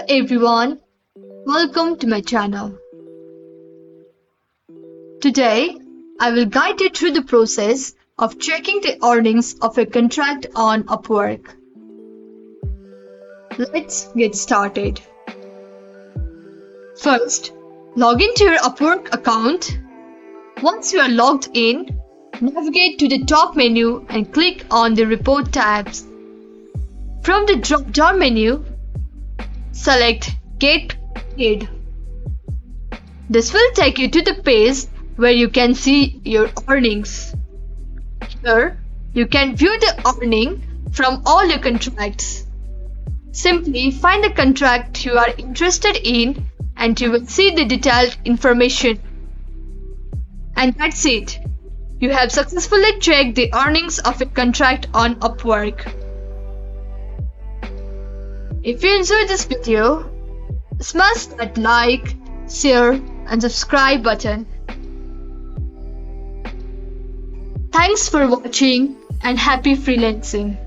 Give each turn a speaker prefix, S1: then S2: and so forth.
S1: everyone, welcome to my channel. Today, I will guide you through the process of checking the earnings of a contract on Upwork. Let's get started. First, log into your Upwork account. Once you are logged in, navigate to the top menu and click on the Report tabs. From the drop-down menu, select Get Paid. This will take you to the page where you can see your earnings. Here, you can view the earning from all your contracts. Simply find the contract you are interested in and you will see the detailed information. And that's it. You have successfully checked the earnings of a contract on Upwork. If you enjoyed this video, smash that like, share and subscribe button. Thanks for watching and happy freelancing.